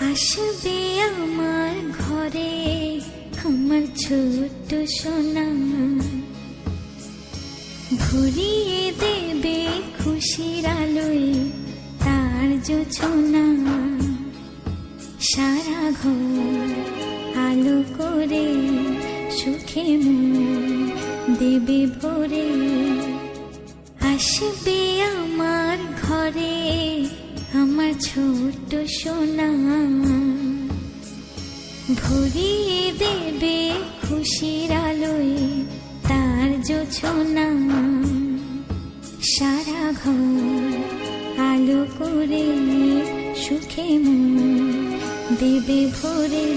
আসবে আমার ঘরে আমার ছোট্ট সোনা, ভরিয়ে দেবে খুশির আলোয় তার জোছনা। সারা ঘর আলো করে সুখে মন দেবে ভরে। আসবে আমার ঘরে আমার ছোট্ট সোনা, ভরিয়ে দেবে খুশির আলোয় তার জোছনা। সারা ঘর আলো করে সুখে মন দেবে ভরে।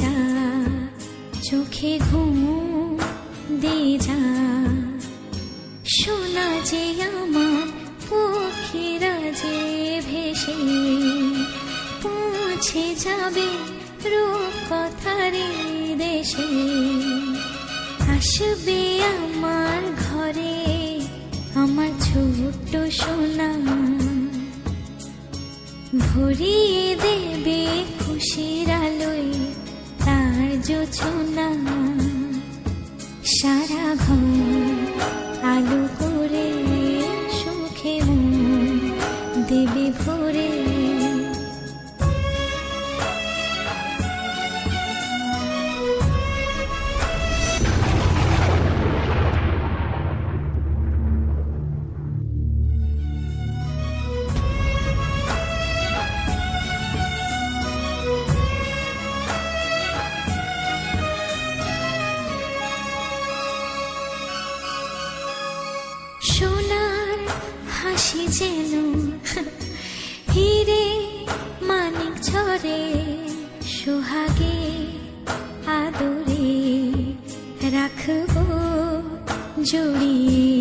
যা চোখে ঘুম দে যা, শোনা যে আমার পক্ষীরা যে ভেসে পৌঁছে যাবে রূপকথারি দেশে। আসবে আমার ঘরে আমার ছোট্ট সোনা, ভরিয়ে দেবে খুশির আলোয় তার জোছনা। সারা ঘর আলো করে সুখে মন দেবে ভরে। সোনার হাসি যেন হিরে মানিক ঝরে, সোহাগে আদরে রাখবো জড়িয়ে।